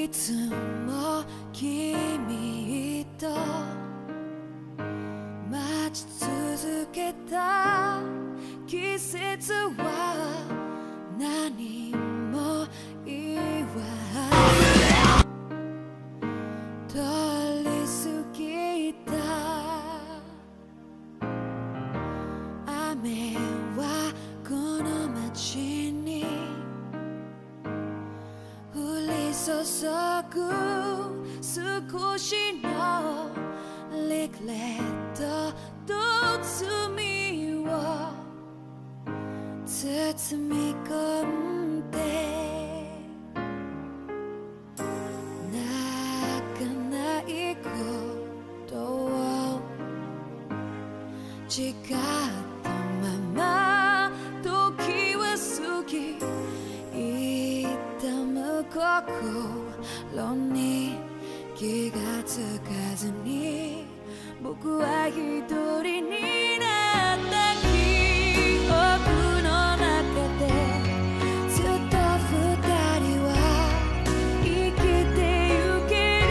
いつも君と待ち続けた季節は何も言わない通り過ぎた雨はこの街に降り注ぐ少しのリグレットと罪を包み込んで泣かないことを誓ったまま時は過ぎ痛む心に気がつかずに僕は一人になった記憶の中でずっと二人は生きてゆける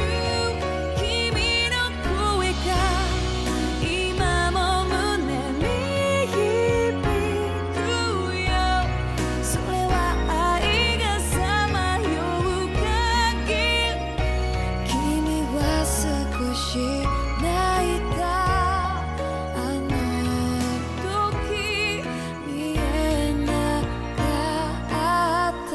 君の声が今も胸に響くよそれは愛がさまよう限り君は少し泣いたあの時見えなかった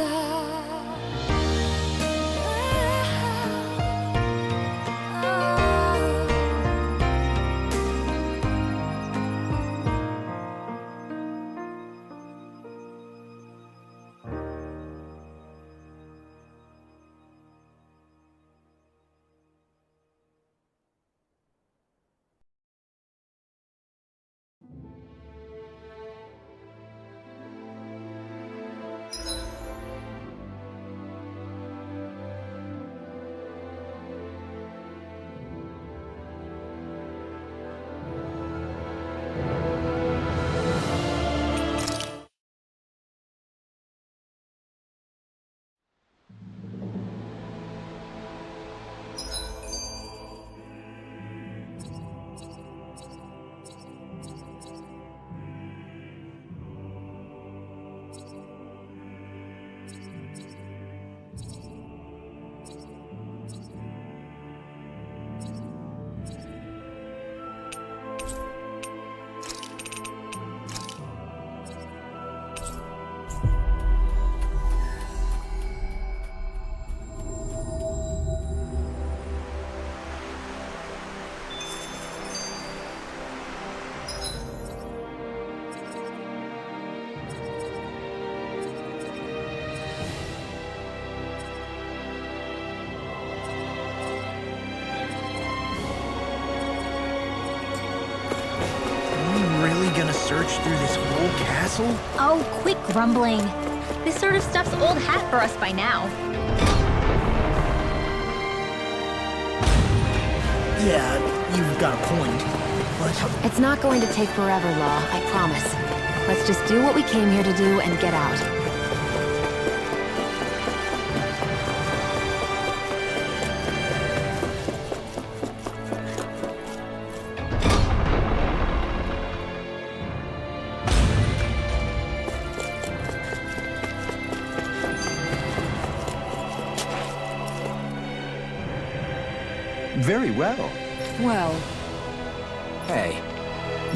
Gonna search through this whole castle? Oh, quit grumbling. This sort of stuff's old hat for us by now. Yeah, you've got a point. But It's not going to take forever, Law, I promise. Let's just do what we came here to do and get out. Very well. Well, Hey,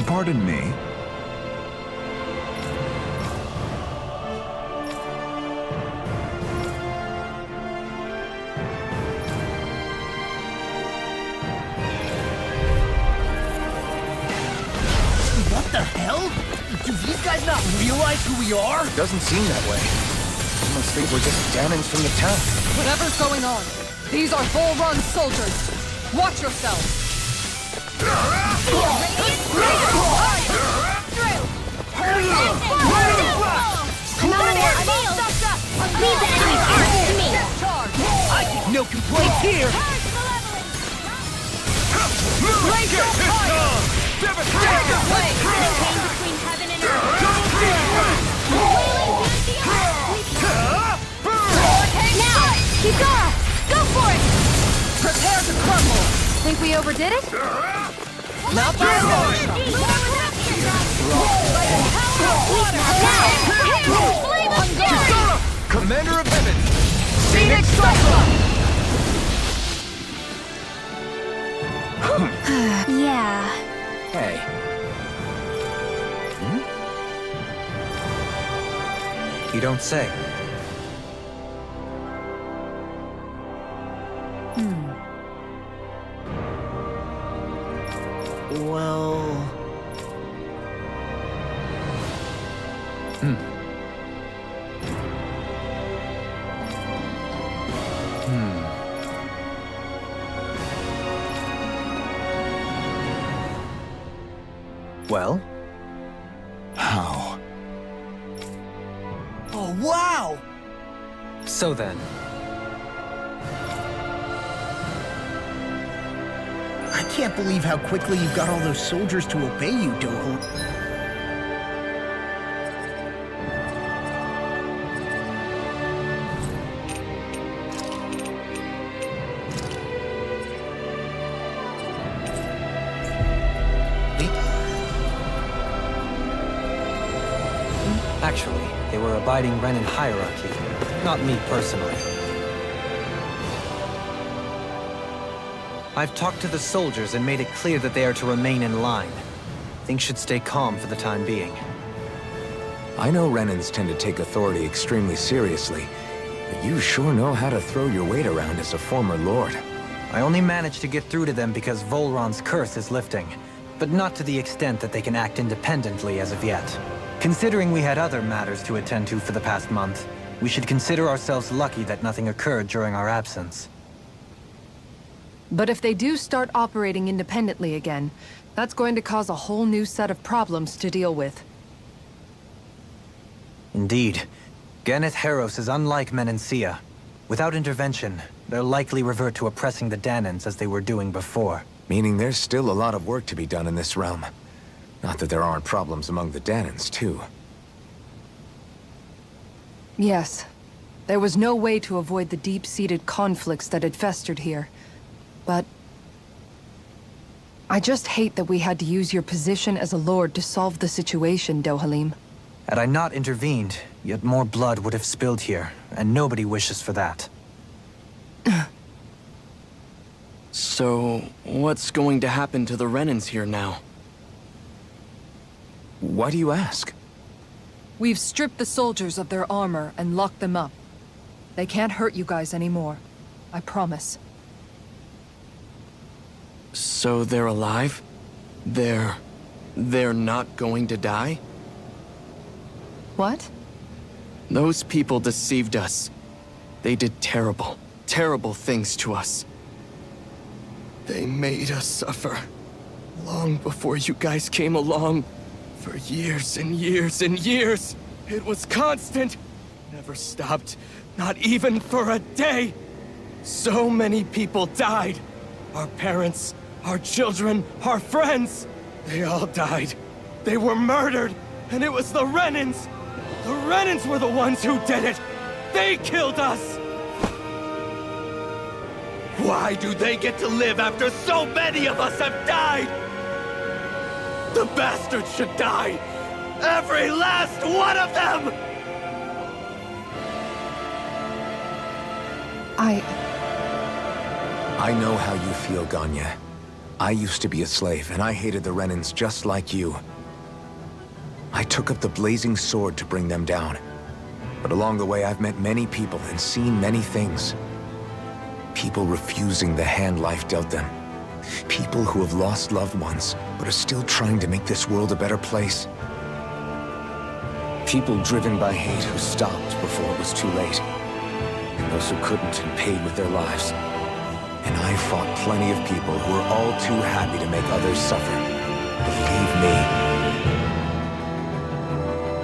pardon me. what the hell? Do these guys not realize who we are? Doesn't seem that way. I must think we're just damage from the town. Whatever's going on, these are Bull Run soldiers. Watch yourselves. These enemies aren't to me. I take no complaints here! Laser fire! Dagger blade! Came between heaven and earth. Now, Kizara, go for Think we overdid it? Not by Kisara! Commander of Heaven! Phoenix Cyclone! Yeah. Hey. You don't say. Well... Well? How? Oh, wow! So then, I can't believe how quickly you got all those soldiers to obey you, Doho. actually, they were abiding Renan hierarchy, not me personally. I've talked to the soldiers and made it clear that they are to remain in line. Things should stay calm for the time being. I know Renans tend to take authority extremely seriously, but you sure know how to throw your weight around as a former lord. I only managed to get through to them because Volron's curse is lifting, but not to the extent that they can act independently as of yet. Considering we had other matters to attend to for the past month, we should consider ourselves lucky that nothing occurred during our absence. But if they do start operating independently again, that's going to cause a whole new set of problems to deal with. Indeed. Ganeth Heros is unlike Menancia. Without intervention, they'll likely revert to oppressing the Danans as they were doing before. Meaning there's still a lot of work to be done in this realm. Not that there aren't problems among the Danans, too. Yes. There was no way to avoid the deep-seated conflicts that had festered here. But I just hate that we had to use your position as a lord to solve the situation, Dohalim. Had I not intervened, yet more blood would have spilled here, and nobody wishes for that. So, what's going to happen to the Renans here now? Why do you ask? We've stripped the soldiers of their armor and locked them up. They can't hurt you guys anymore. I promise. So they're alive? They're not going to die? What? Those people deceived us. They did terrible, terrible things to us. They made us suffer. Long before you guys came along. For years and years and years. It was constant. Never stopped. Not even for a day. So many people died. Our parents, our children, our friends. They all died. They were murdered. And it was the Renans. The Renans were the ones who did it. They killed us. Why do they get to live after so many of us have died? The bastards should die! Every last one of them! I know how you feel, Ganya. I used to be a slave, and I hated the Renans just like you. I took up the blazing sword to bring them down. But along the way, I've met many people and seen many things. People refusing the hand life dealt them. People who have lost loved ones, but are still trying to make this world a better place. People driven by hate who stopped before it was too late. And those who couldn't and paid with their lives. And I fought plenty of people who were all too happy to make others suffer. Believe me.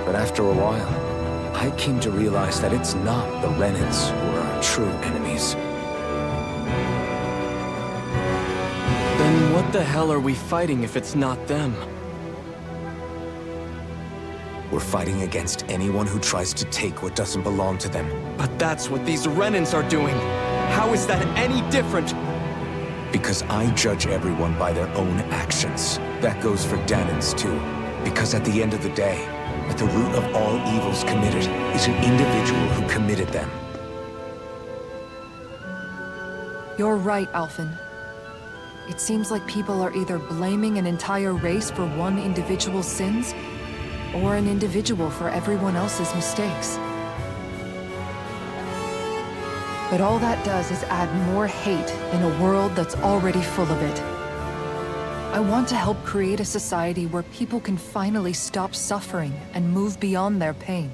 But after a while, I came to realize that it's not the Renans who are our true enemies. Then what the hell are we fighting if it's not them? We're fighting against anyone who tries to take what doesn't belong to them. But that's what these Renans are doing. How is that any different? Because I judge everyone by their own actions. That goes for Dahnans too. Because at the end of the day, at the root of all evils committed is an individual who committed them. You're right, Alphen. It seems like people are either blaming an entire race for one individual's sins, or an individual for everyone else's mistakes. But all that does is add more hate in a world that's already full of it. I want to help create a society where people can finally stop suffering and move beyond their pain.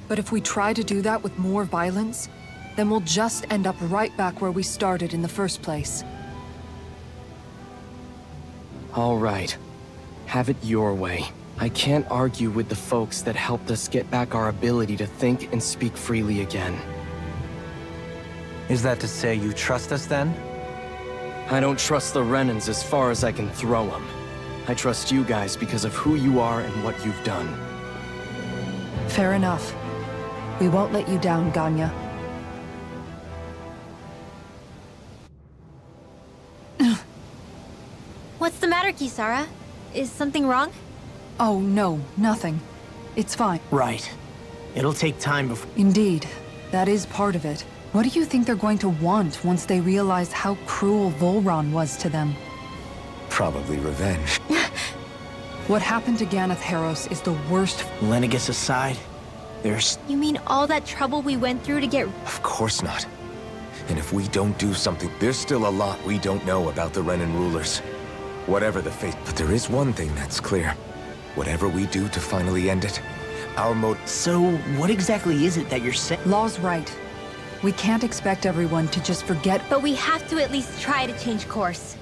But if we try to do that with more violence, then we'll just end up right back where we started in the first place. All right. Have it your way. I can't argue with the folks that helped us get back our ability to think and speak freely again. Is that to say you trust us then? I don't trust the Renans as far as I can throw them. I trust you guys because of who you are and what you've done. Fair enough. We won't let you down, Ganya. What's the matter, Kisara? Is something wrong? Oh, no, nothing. It's fine. Right. It'll take time before... Indeed, that is part of it. What do you think they're going to want once they realize how cruel Volron was to them? Probably revenge. What happened to Ganath Haros is the worst. Lenegis aside, there's... You mean all that trouble we went through to get... Of course not. And if we don't do something, there's still a lot we don't know about the Renan rulers. Whatever the fate, but there is one thing that's clear. Whatever we do to finally end it, our motive... So, what exactly is it that you're saying? Law's right. We can't expect everyone to just forget. But we have to at least try to change course.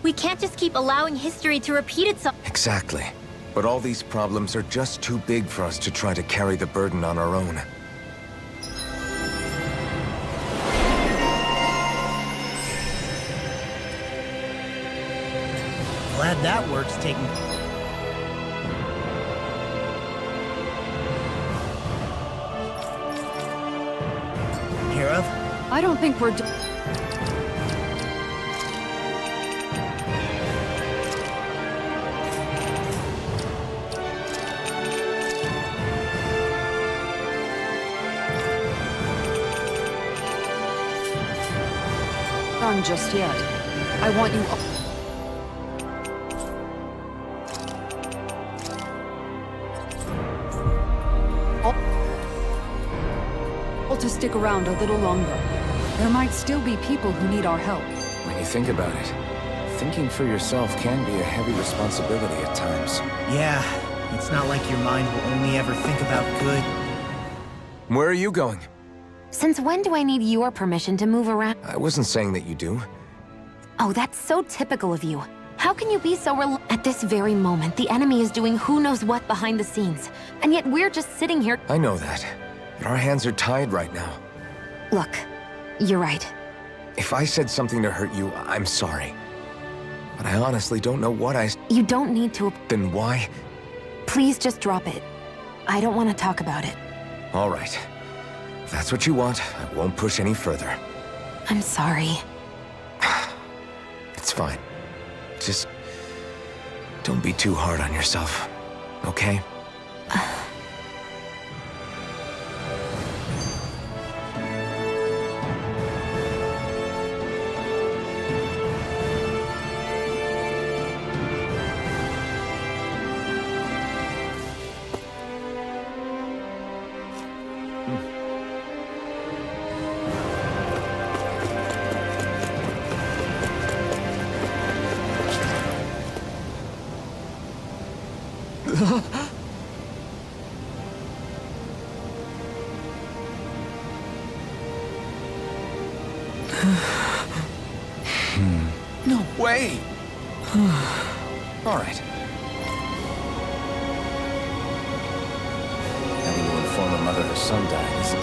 We can't just keep allowing history to repeat itself. Exactly. But all these problems are just too big for us to try to carry the burden on our own. Glad that work's taking... care of? I don't think we're... done just yet. I want you... to stick around a little longer. There might still be people who need our help. When you think about it, thinking for yourself can be a heavy responsibility at times. Yeah, it's not like your mind will only ever think about good. Where are you going? Since when do I need your permission to move around? I wasn't saying that you do. Oh, that's so typical of you. How can you be so At this very moment, the enemy is doing who knows what behind the scenes. And yet we're just sitting here... I know that. But our hands are tied right now. Look, you're right. If I said something to hurt you, I'm sorry. But I honestly don't know what I... You don't need to... Then why? Please just drop it. I don't want to talk about it. All right. If that's what you want, I won't push any further. I'm sorry. It's fine. Just... don't be too hard on yourself, okay? No way! All right. Having to inform a mother her son died is...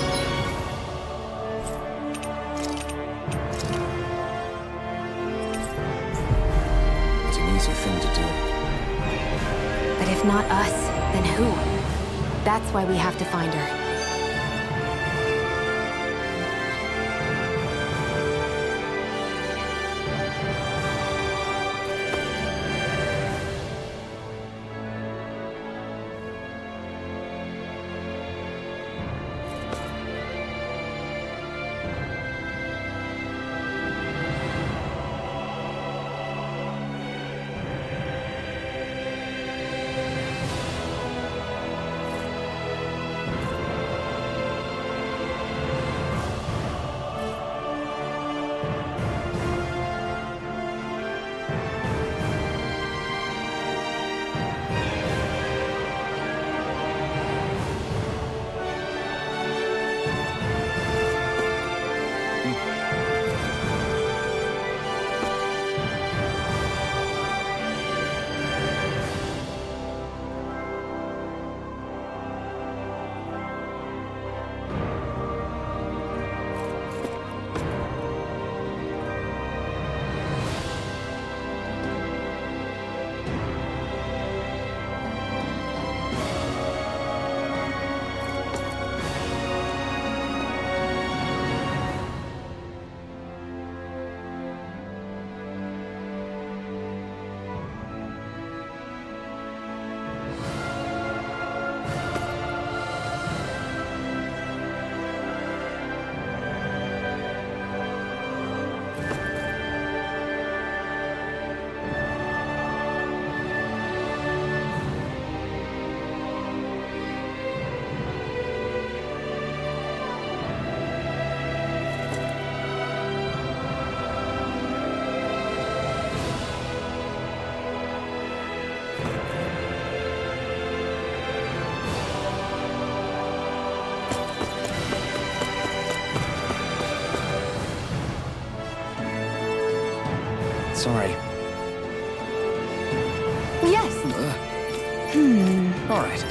It's an easy thing to do. But if not us, then who? That's why we have to find her. Sorry. Yes. All right.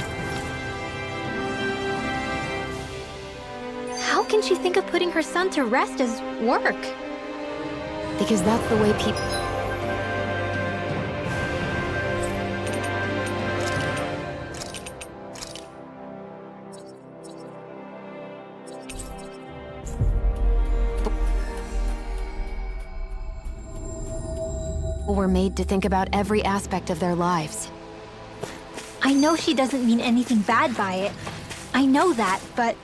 How can she think of putting her son to rest as work? Because that's the way people... were made to think about every aspect of their lives. I know she doesn't mean anything bad by it. I know that, but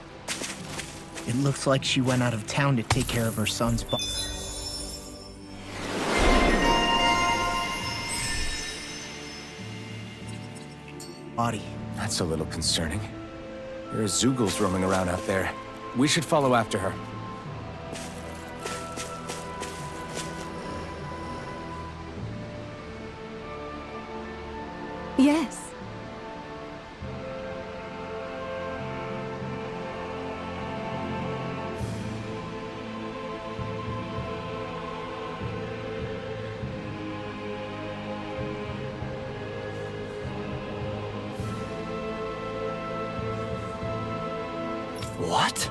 It looks like she went out of town to take care of her son's body. That's a little concerning. There are Zeugles roaming around out there. We should follow after her. Yes. What?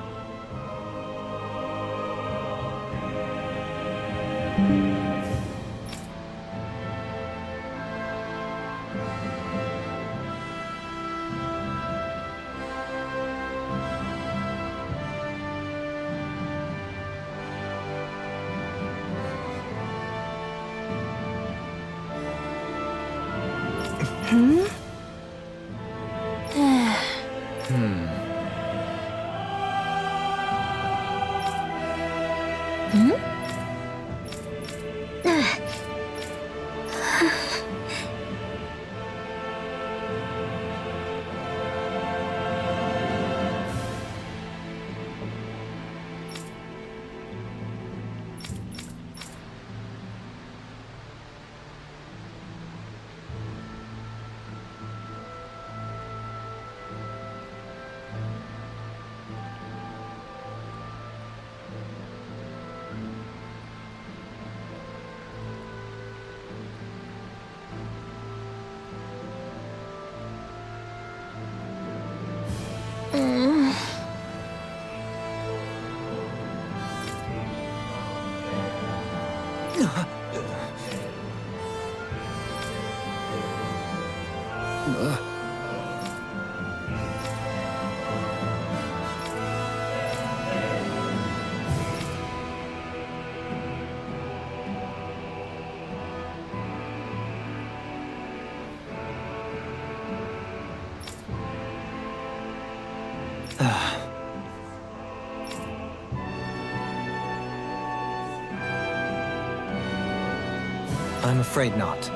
I'm afraid not.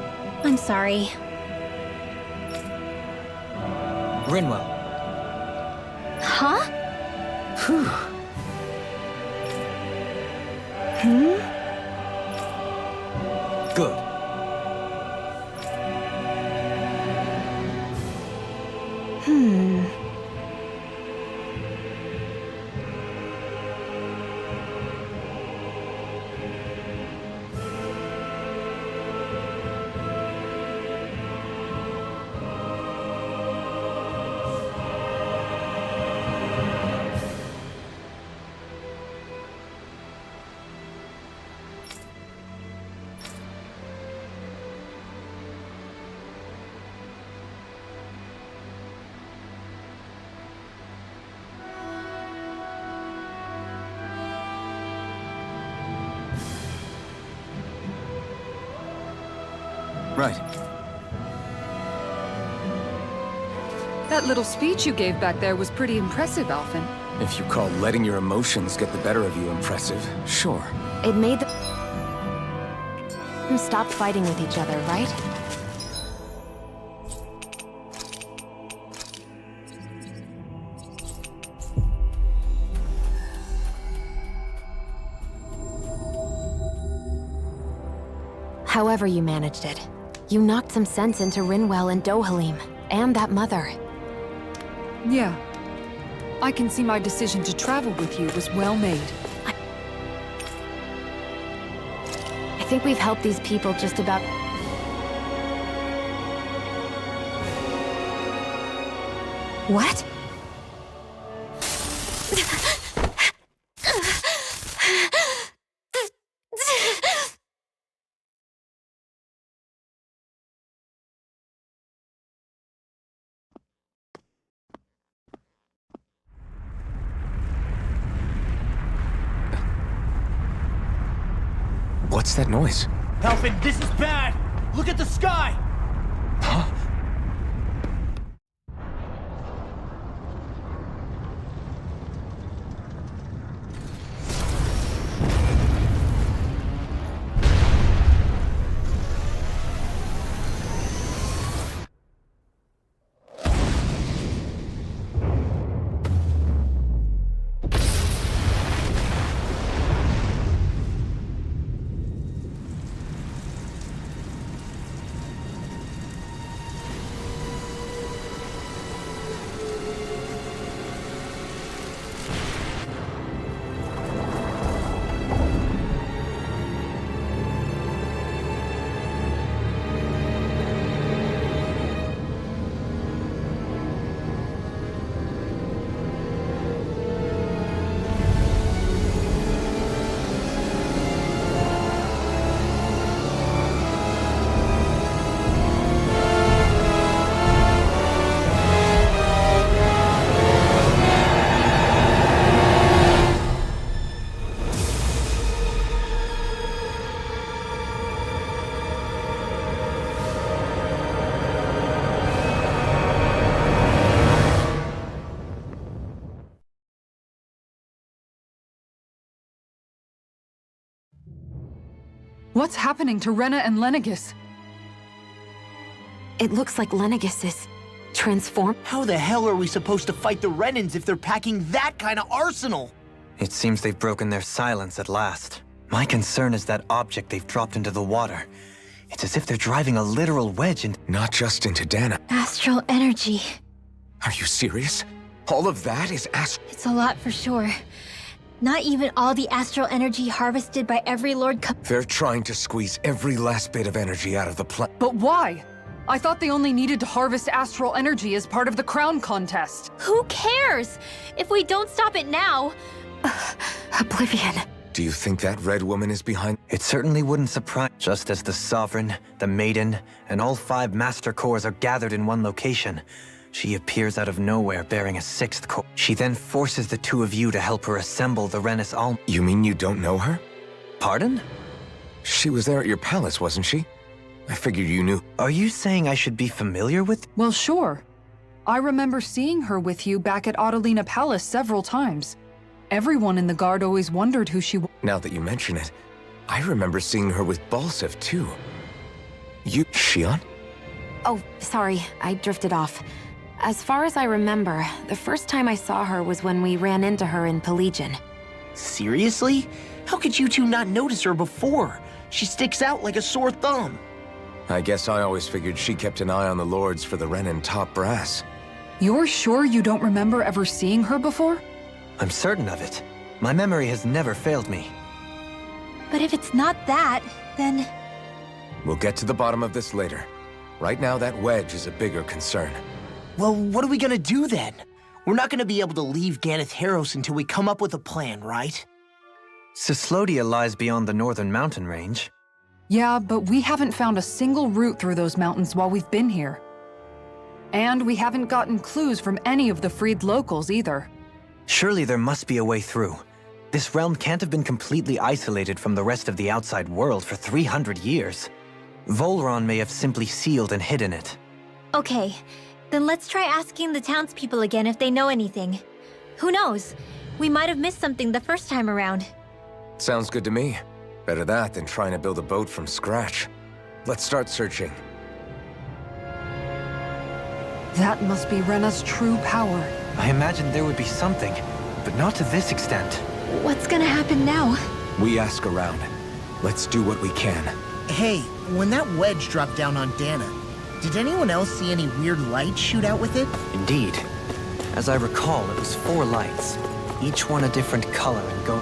I'm sorry. Rinwell. Huh? Good. Right. That little speech you gave back there was pretty impressive, Alphen. If you call letting your emotions get the better of you impressive, sure. It made them stop fighting with each other, right? However you managed it, you knocked some sense into Rinwell and Dohalim, and that mother. Yeah. I can see my decision to travel with you was well made. I think we've helped these people just about... What? What's that noise? Helfin, this is bad! Look at the sky! Huh? What's happening to Rena and Lenegis? It looks like Lenegis is transformed. How the hell are we supposed to fight the Renans if they're packing that kind of arsenal? It seems they've broken their silence at last. My concern is that object they've dropped into the water. It's as if they're driving a literal wedge into... Not just into Dana. Astral energy. Are you serious? All of that is It's a lot for sure. Not even all the astral energy harvested by every Lord They're trying to squeeze every last bit of energy out of the planet. But why? I thought they only needed to harvest astral energy as part of the crown contest. Who cares? If we don't stop it now... Oblivion. Do you think that red woman is behind? It certainly wouldn't surprise... Just as the Sovereign, the Maiden, and all 5 Master Cores are gathered in one location, she appears out of nowhere bearing a 6th core. She then forces the 2 of you to help her assemble the Renis Alm... You mean you don't know her? Pardon? She was there at your palace, wasn't she? I figured you knew. Are you saying I should be familiar with... Well, sure. I remember seeing her with you back at Adelina Palace several times. Everyone in the guard always wondered who she was. Now that you mention it, I remember seeing her with Balsif, too. You... Shion? Oh, sorry, I drifted off. As far as I remember, the first time I saw her was when we ran into her in Pelegion. Seriously? How could you two not notice her before? She sticks out like a sore thumb. I guess I always figured she kept an eye on the lords for the Renan top brass. You're sure you don't remember ever seeing her before? I'm certain of it. My memory has never failed me. But if it's not that, then... We'll get to the bottom of this later. Right now, that wedge is a bigger concern. Well, what are we gonna do then? We're not gonna be able to leave Ganeth Heros until we come up with a plan, right? Cyslodia lies beyond the northern mountain range. Yeah, but we haven't found a single route through those mountains while we've been here. And we haven't gotten clues from any of the freed locals either. Surely there must be a way through. This realm can't have been completely isolated from the rest of the outside world for 300 years. Volron may have simply sealed and hidden it. Okay, then let's try asking the townspeople again if they know anything. Who knows? We might have missed something the first time around. Sounds good to me. Better that than trying to build a boat from scratch. Let's start searching. That must be Rena's true power. I imagined there would be something, but not to this extent. What's gonna happen now? We ask around. Let's do what we can. Hey, when that wedge dropped down on Dana, did anyone else see any weird lights shoot out with it? Indeed. As I recall, it was 4 lights, each one a different color and go...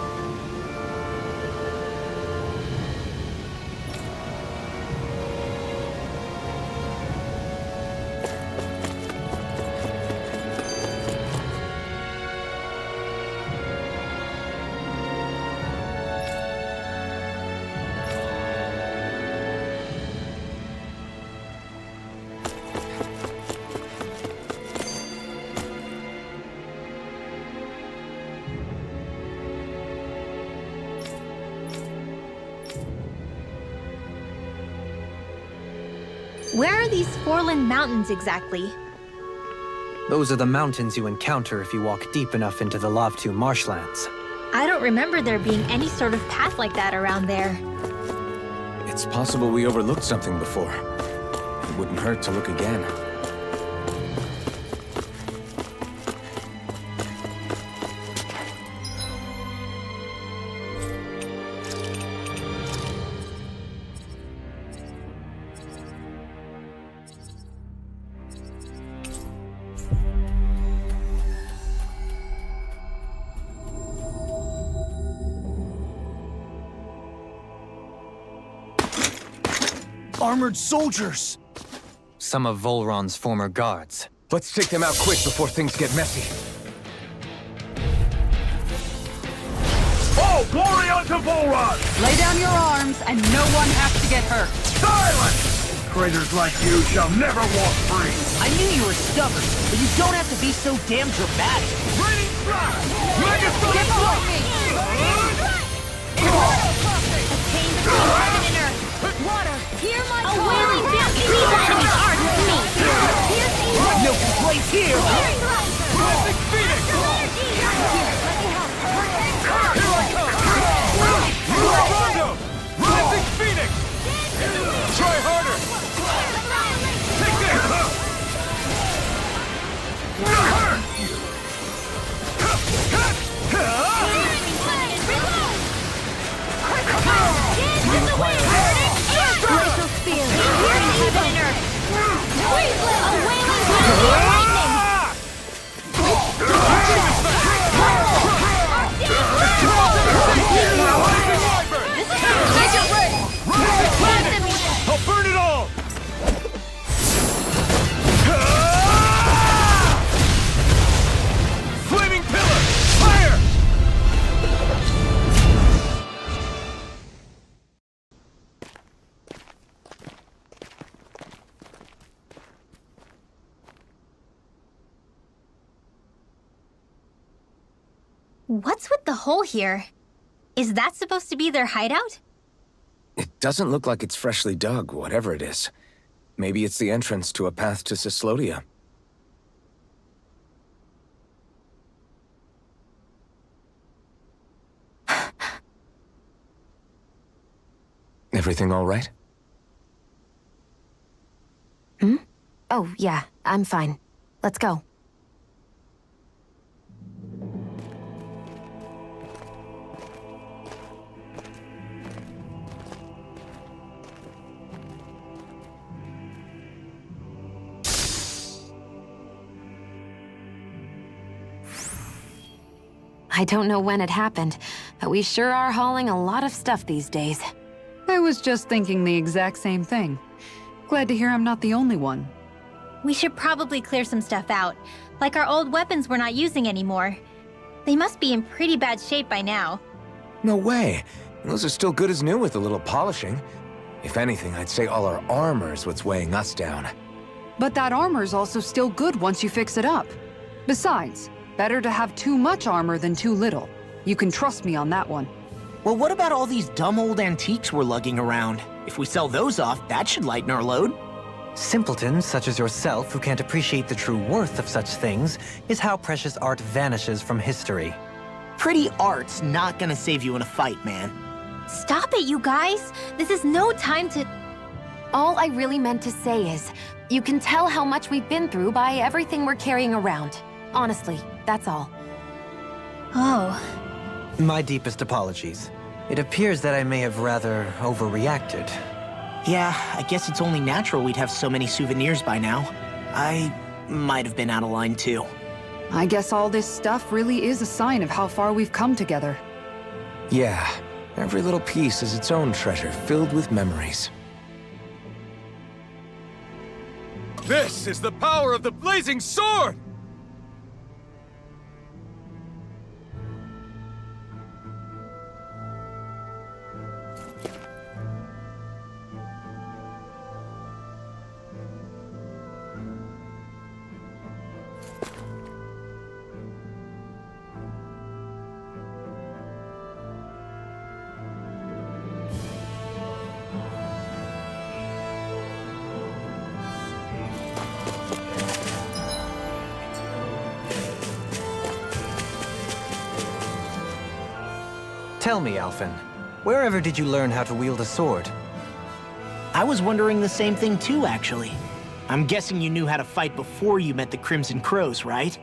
Where are these Forland Mountains exactly? Those are the mountains you encounter if you walk deep enough into the Lavtu marshlands. I don't remember there being any sort of path like that around there. It's possible we overlooked something before. It wouldn't hurt to look again. Armored soldiers! Some of Volron's former guards. Let's take them out quick before things get messy. Oh, glory unto Volron! Lay down your arms, and no one has to get hurt. Silence! Traitors like you shall never walk free! I knew you were stubborn, but you don't have to be so damn dramatic. Raining strike! Megaphone Get behind me! Heaven and earth! Water, hear my call! A wailing blast! These enemies aren't me! No complaints here! Mystic Phoenix! Here I come! Rondo! Mystic Phoenix! Try harder! Take Glacial spear! Heaven and earth! A wailing blast of lightning! I'll burn it all! Flaming pillar! Fire! What's with the hole here? Is that supposed to be their hideout? It doesn't look like it's freshly dug, whatever it is. Maybe it's the entrance to a path to Cyslodia. Everything all right? Oh, yeah, I'm fine. Let's go. I don't know when it happened, but we sure are hauling a lot of stuff these days. I was just thinking the exact same thing. Glad to hear I'm not the only one. We should probably clear some stuff out, like our old weapons we're not using anymore. They must be in pretty bad shape by now. No way. Those are still good as new with a little polishing. If anything, I'd say all our armor's what's weighing us down. But that armor's also still good once you fix it up. Besides, better to have too much armor than too little. You can trust me on that one. Well, what about all these dumb old antiques we're lugging around? If we sell those off, that should lighten our load. Simpletons such as yourself who can't appreciate the true worth of such things is how precious art vanishes from history. Pretty art's not gonna save you in a fight, man. Stop it, you guys! This is no time to... All I really meant to say is, you can tell how much we've been through by everything we're carrying around. Honestly, that's all. Oh. My deepest apologies. It appears that I may have rather overreacted. Yeah, I guess it's only natural we'd have so many souvenirs by now. I might have been out of line too. I guess all this stuff really is a sign of how far we've come together. Yeah, every little piece is its own treasure filled with memories. This is the power of the blazing sword! Tell me, Alphen, wherever did you learn how to wield a sword? I was wondering the same thing too, actually. I'm guessing you knew how to fight before you met the Crimson Crows, right?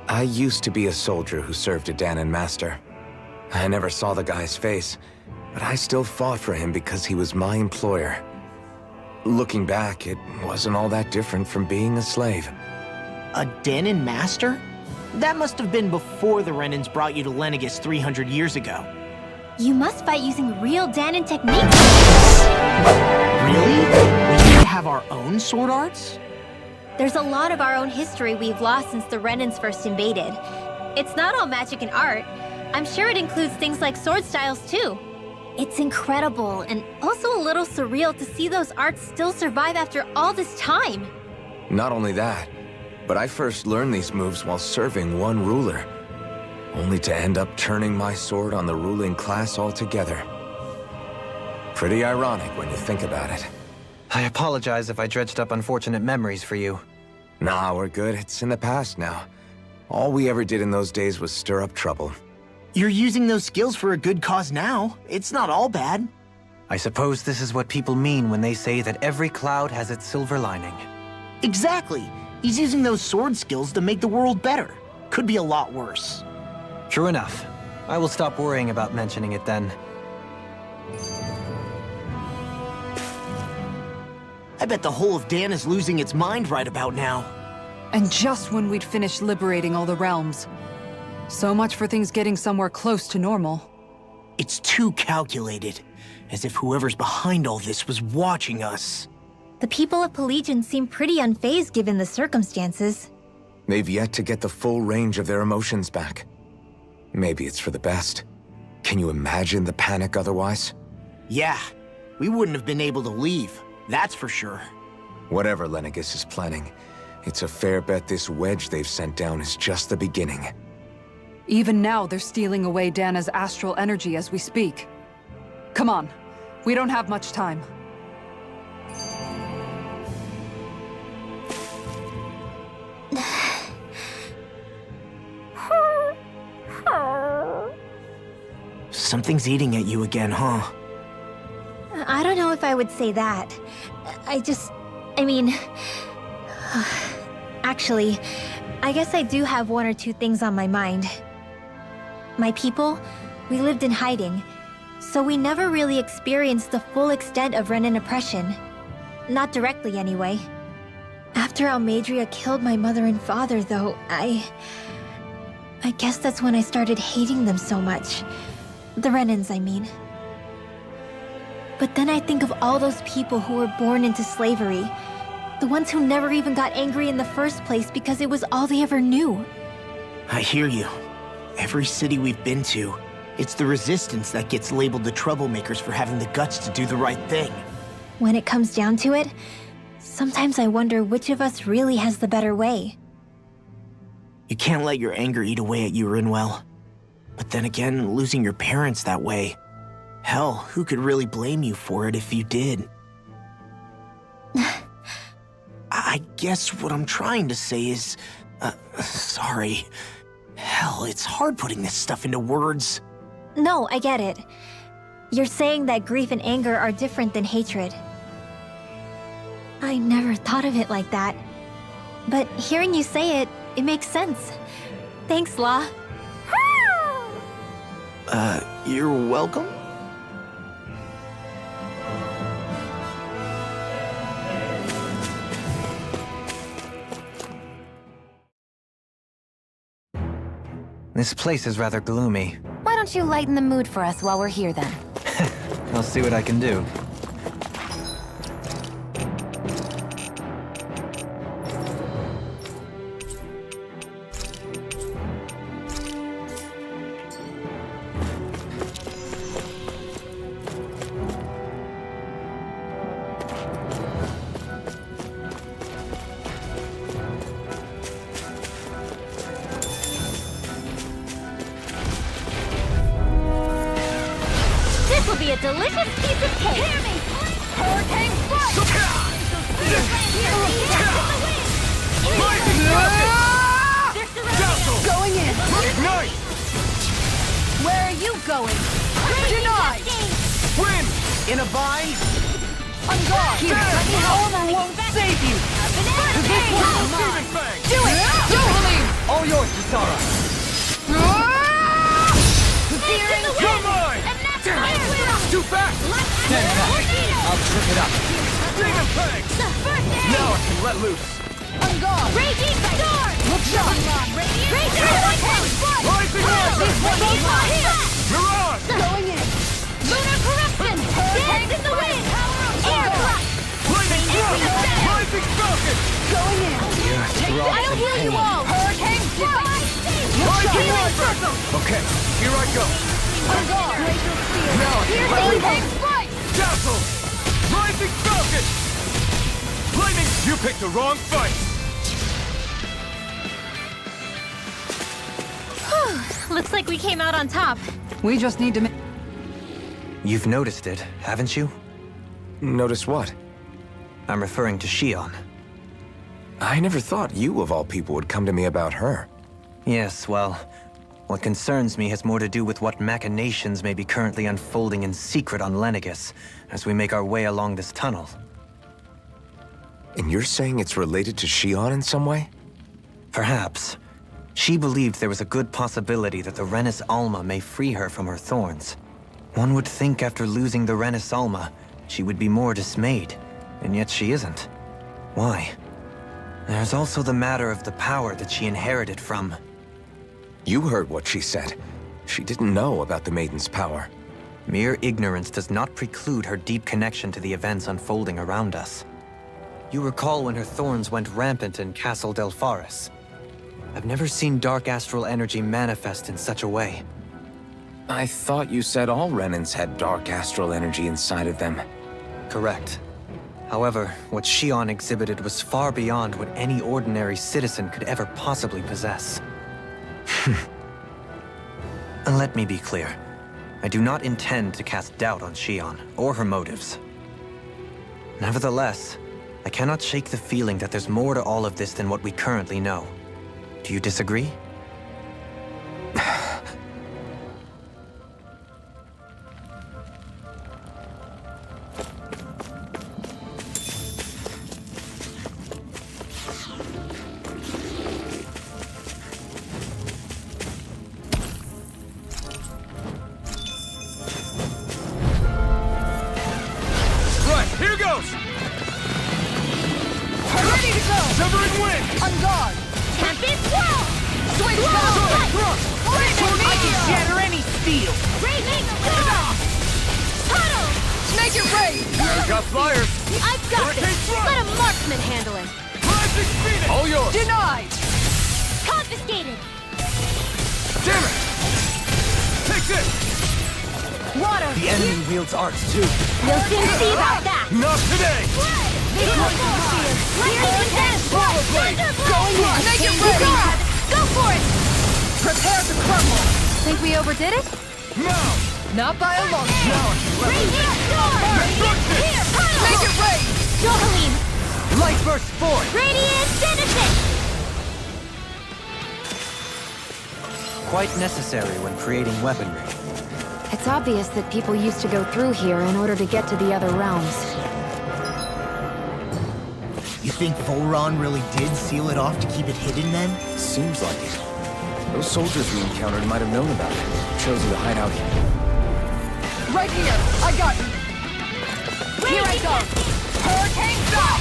I used to be a soldier who served a Dahnan master. I never saw the guy's face, but I still fought for him because he was my employer. Looking back, it wasn't all that different from being a slave. A Dahnan master? That must have been before the Renans brought you to Lenegis 300 years ago. You must fight using real Dahnan techniques. Really? We need to have our own sword arts? There's a lot of our own history we've lost since the Renans first invaded. It's not all magic and art. I'm sure it includes things like sword styles too. It's incredible and also a little surreal to see those arts still survive after all this time. Not only that, but I first learned these moves while serving one ruler, only to end up turning my sword on the ruling class altogether. Pretty ironic when you think about it. I apologize if I dredged up unfortunate memories for you. Nah, we're good. It's in the past now. All we ever did in those days was stir up trouble. You're using those skills for a good cause now. It's not all bad. I suppose this is what people mean when they say that every cloud has its silver lining. Exactly. He's using those sword skills to make the world better. Could be a lot worse. True enough. I will stop worrying about mentioning it then. I bet the whole of Dan is losing its mind right about now. And just when we'd finished liberating all the realms. So much for things getting somewhere close to normal. It's too calculated. As if whoever's behind all this was watching us. The people of Pelegion seem pretty unfazed given the circumstances. They've yet to get the full range of their emotions back. Maybe it's for the best. Can you imagine the panic otherwise? Yeah, we wouldn't have been able to leave. That's for sure. Whatever Lenegis is planning, it's a fair bet this wedge they've sent down is just the beginning. Even now, they're stealing away Dana's astral energy as we speak. Come on, we don't have much time. Something's eating at you again, huh? I don't know if I would say that. I mean... Actually, I guess I do have one or two things on my mind. My people, we lived in hiding, so we never really experienced the full extent of Renan oppression. Not directly, anyway. After Almadria killed my mother and father, though, I guess that's when I started hating them so much. The Renans, I mean. But then I think of all those people who were born into slavery. The ones who never even got angry in the first place because it was all they ever knew. I hear you. Every city we've been to, it's the resistance that gets labeled the troublemakers for having the guts to do the right thing. When it comes down to it, sometimes I wonder which of us really has the better way. You can't let your anger eat away at you, Rinwell. But then again, losing your parents that way... Hell, who could really blame you for it if you did? I guess what I'm trying to say is... sorry. Hell, it's hard putting this stuff into words. No, I get it. You're saying that grief and anger are different than hatred. I never thought of it like that. But hearing you say it, it makes sense. Thanks, Law. You're welcome? This place is rather gloomy. Why don't you lighten the mood for us while we're here then? I'll see what I can do. This will be a delicious piece of cake! Hear me! Hurricane Flight! Going in! Ignite! Where are you going? Denied! Win! In a bind? On guard! Here, let me Armor won't save you! This one's mine! Do it! Go, Halim! All yours, Kisara! You're mine! Too fast! Stand back. I'll trip it up. Demon Fang! Now I can let loose. On guard! Raging Storm! Look sharp! Raging Storm! Rising This Water! one's mine! Mirage! Going in! Lunar Corruption! Dance in the wind! Air Thrust! Lightning Thrust! Rising Falcon! Going in! I'll heal you all! Hurricane Strike! Rising Water! Okay, here I go. On guard! Now I can let loose. Hurricane Strike! Dazzle! Rising Falcon! Lightning! You picked the wrong fight! Looks like we came out on top. We just need to make... You've noticed it, haven't you? Notice what? I'm referring to Shion. I never thought you, of all people, would come to me about her. Yes, well, what concerns me has more to do with what machinations may be currently unfolding in secret on Lenegis as we make our way along this tunnel. And you're saying it's related to Shion in some way? Perhaps. She believed there was a good possibility that the Renis Alma may free her from her thorns. One would think after losing the Renis Alma, she would be more dismayed, and yet she isn't. Why? There's also the matter of the power that she inherited from... You heard what she said. She didn't know about the Maiden's power. Mere ignorance does not preclude her deep connection to the events unfolding around us. You recall when her thorns went rampant in Castle Delpharis. I've never seen dark astral energy manifest in such a way. I thought you said all Renins had dark astral energy inside of them. Correct. However, what Shion exhibited was far beyond what any ordinary citizen could ever possibly possess. And let me be clear. I do not intend to cast doubt on Shion, or her motives. Nevertheless, I cannot shake the feeling that there's more to all of this than what we currently know. Do you disagree? Right, here goes! Ready to go! Severing Wind! On guard! Tempest Swirl! Switch Sword down! Thrust! I can shatter any steel! Raging Storm! Puddle! Make it rain! We got flyers! I've got Hurricane this! Thrust! Let a marksman handle it! Rising Phoenix! All yours! Denied! Confiscated! Damn it! Take this! Water! The enemy wields arts too. We'll soon see about that! Not today! Make it ready! Go for it! Prepare to crumble! Think we overdid it? Now! Not by a long shot! Now I can let Raging loose! Storm! Destruction! Here, puddle! Make it rain! Johalim! Light burst forth! Radiant Citizen! Quite necessary when creating weaponry. It's obvious that people used to go through here in order to get to the other realms. You think Volron really did seal it off to keep it hidden then? Seems like it. Those soldiers we encountered might have known about it. Chosen to hide out here. Right here! I got you! Here I go! Hurricane stop!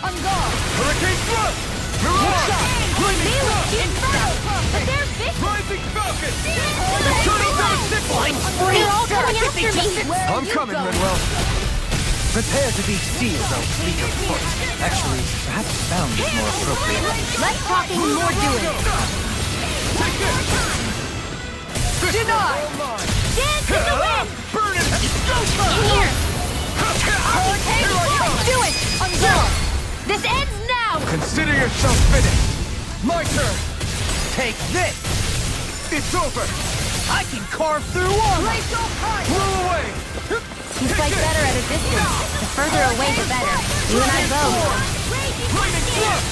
On guard! Hurricane Thrust! Mirage! Lightning Thrust! But they're big! Rising Falcon! Eternal Devastation! They're all coming after me! I'm coming, Manuel. Prepare to be sealed, though, fleet of foot. Actually, perhaps found is more appropriate. Less talking, more doing! Take this! Denied! Dance in the wind! Burn it! Go Here! Hurricane strike! Do it! On guard! This ends now! Consider yourself finished! My turn! Take this! It's over! I can carve through armor! Glacial Pride! Blow away! You fight better at a distance. The further away, the better. You and I both. Lightning Thrust!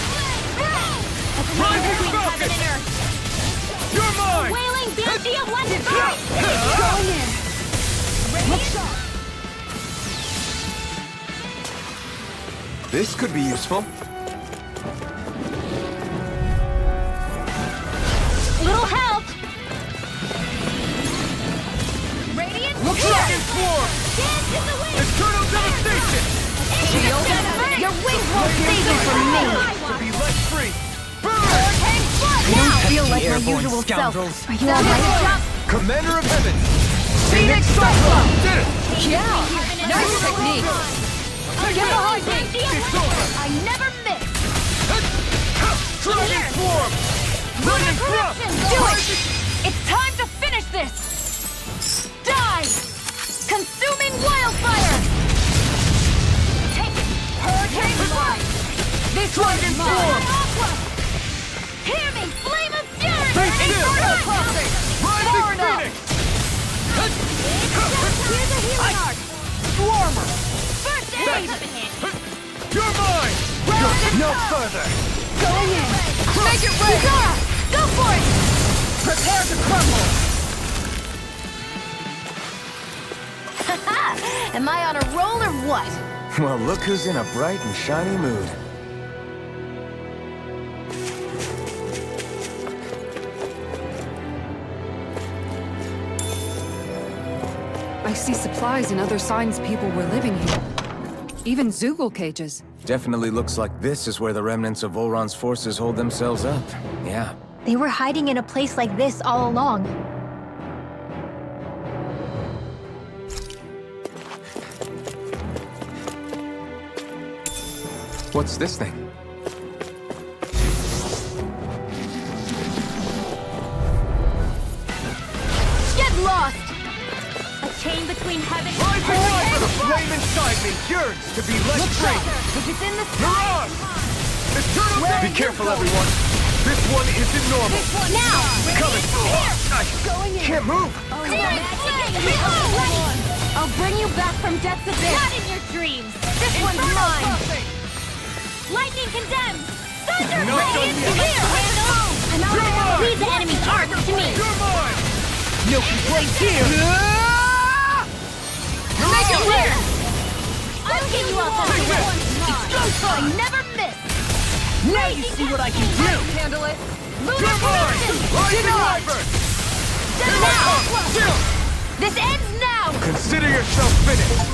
That's Rising between Falcon! heaven and earth. You're mine! Wailing Banshee of Lenegis! This could be useful. Little help! Radiant Dragon form! Dance in the wind! Eternal devastation! Shield! Your wings won't save you from me! To be let free! Hurricane foot! I don't feel like my airborne usual self. scoundrels. Are you alright? Commander of Heaven! Phoenix Cyclone! Did it! Yeah! Nice technique! Get behind me! It's over! I never miss! Dragon form! Lightning thrust! Do it! It's time to finish this! Die! Consuming wildfire! Take it! Hurricane flight! This Dragon form! Hear me! Flame of fury! Stay still! Inferno pulsing! Rising Torn up! Phoenix! Here's a healing arc! Swarmer! First aid! You're mine! No further! Going in! Make it rain! Zara! Go for it! Prepare to crumble! Am I on a roll or what? Well, look who's in a bright and shiny mood. I see supplies and other signs people were living here. Even Zoogle cages. Definitely looks like this is where the remnants of Volron's forces hold themselves up. Yeah. They were hiding in a place like this all along. What's this thing? Get lost! A chain between heaven and Rise and rise! The flame inside me yearns to be let free! If it's in the Mirage! Eternal Be careful, everyone! This one isn't normal! now! Coming! Going in! Can't move! Searing flame! I'll bring you back from death's abyss! Not in your dreams! This one's mine! Lightning condemned! Thunder Not done radiant yet. here! And I'll leave the enemy arc to me! You're mine! No complaints here! Make it clear! I'll give you up on Take this it. one's mine! I never miss! Now you see what I can do! Handle it. Lunar You're mine! corruption! Rising Denied! Wyvern! Now! This ends now! Consider yourself finished!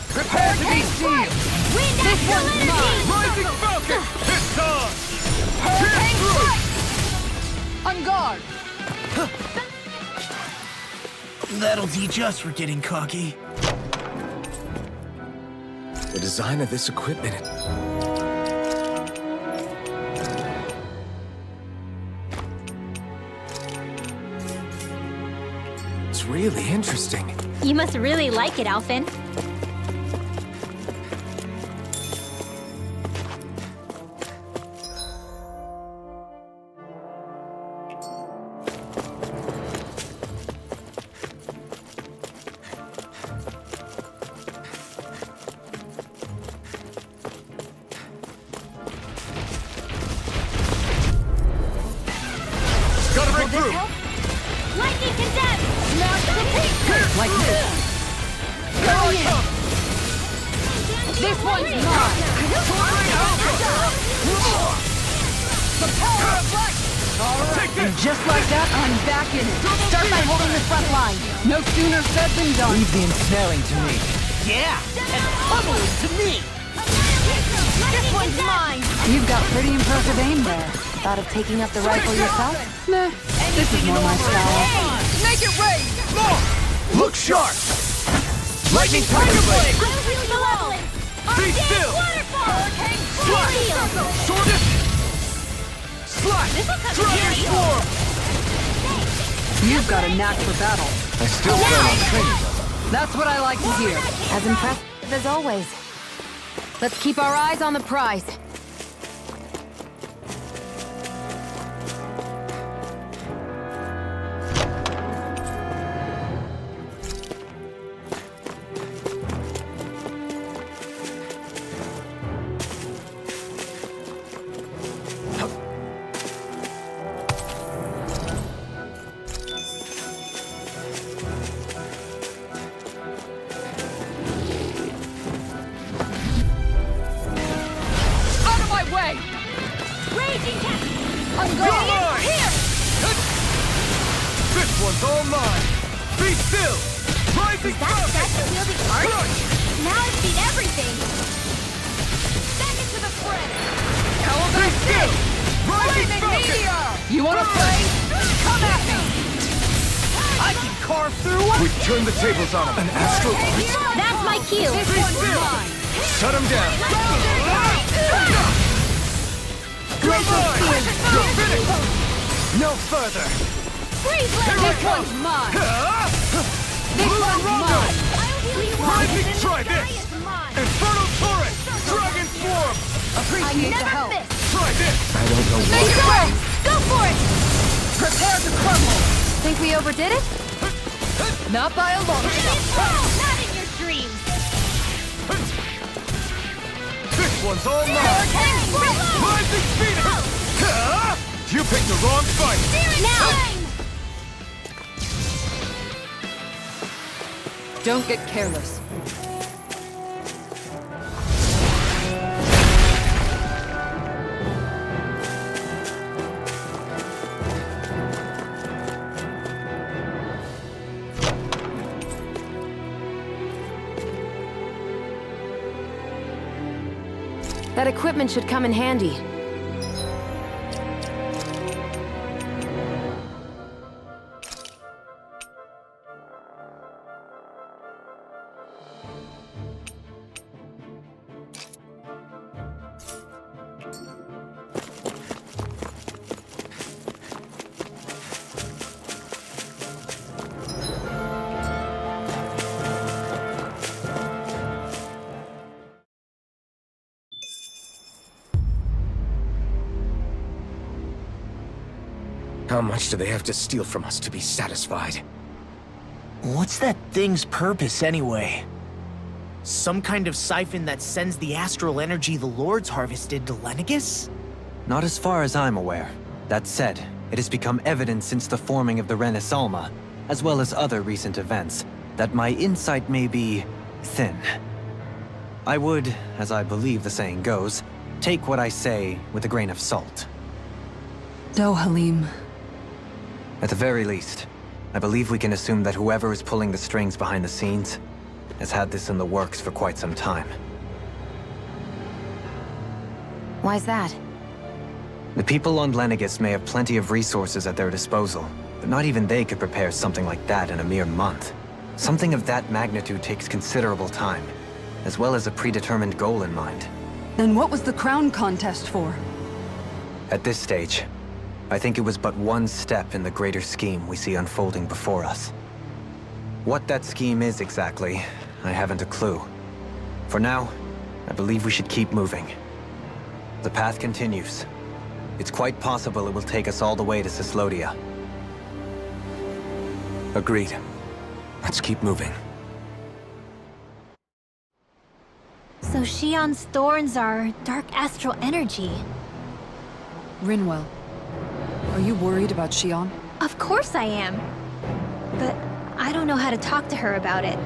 Prepare to be sealed! Wind astral energy! Rising Falcon! It's on! Hurricane strike! On guard! That'll teach us for getting cocky. The design of this equipment. It's really interesting. You must really like it, Alphen. Gotta break through! Lightning condemned! Now to the peak! Like this. Going in! This one's mine! The power of light! And just like that, I'm back in it. Start by holding the front line. No sooner said than done. Leave the ensnaring to me. Yeah! And pummeling to me! This one's mine! You've got pretty impressive aim there. Thought of taking up the rifle yourself? Nah, this is more my style. Make it rain! Look sharp! Lightning Tiger Blade! Be still! Sword it! Slash! Dragon Swarm! You've got a knack for battle. I still plan on training. That's what I like to hear. As impressive as always. Let's keep our eyes on the prize. one's all mine! Be still! Rising Prophet! wielding art? Now I've seen everything! Back into the fray! How Be about still! this? Rising Flaming Falcon! meteor! You wanna play? Come at me! I can carve through one! We've turned the tables on him. An astral That's my cue! This one's mine! Shut him down. You're mine! You're finished! No further. Freeze Here I This come! one's mine! Ah! This Blue one's Rondo! mine! Rising, try this! Infernal Torrent! Dragon Swarm! Appreciate the help. Try this! I don't know what. Go for it! Prepare to crumble! Think we overdid it? Not by a long shot. Not in your dreams! This one's all mine! Rising Phoenix! Ah! You picked the wrong fight! Don't get careless. That equipment should come in handy. How much do they have to steal from us to be satisfied? What's that thing's purpose anyway? Some kind of siphon that sends the astral energy the Lords harvested to Lenegis? Not as far as I'm aware. That said, it has become evident since the forming of the Renis Alma, as well as other recent events, that my insight may be thin. I would, as I believe the saying goes, take what I say with a grain of salt. Dohalim. At the very least, I believe we can assume that whoever is pulling the strings behind the scenes has had this in the works for quite some time. Why's that? The people on Lenegis may have plenty of resources at their disposal, but not even they could prepare something like that in a mere month. Something of that magnitude takes considerable time, as well as a predetermined goal in mind. Then what was the crown contest for? At this stage, I think it was but one step in the greater scheme we see unfolding before us. What that scheme is exactly, I haven't a clue. For now, I believe we should keep moving. The path continues. It's quite possible it will take us all the way to Cyslodia. Agreed. Let's keep moving. So Shion's thorns are dark astral energy. Rinwell. Are you worried about Shion? Of course I am. But I don't know how to talk to her about it.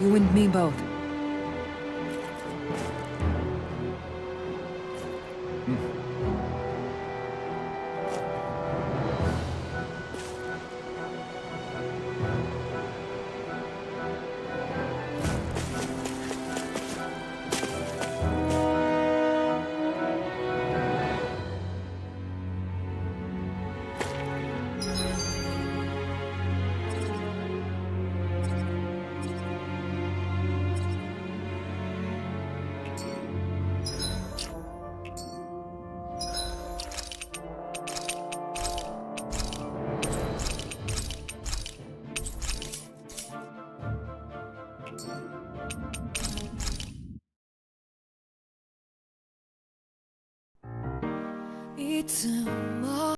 You and me both. 이 틈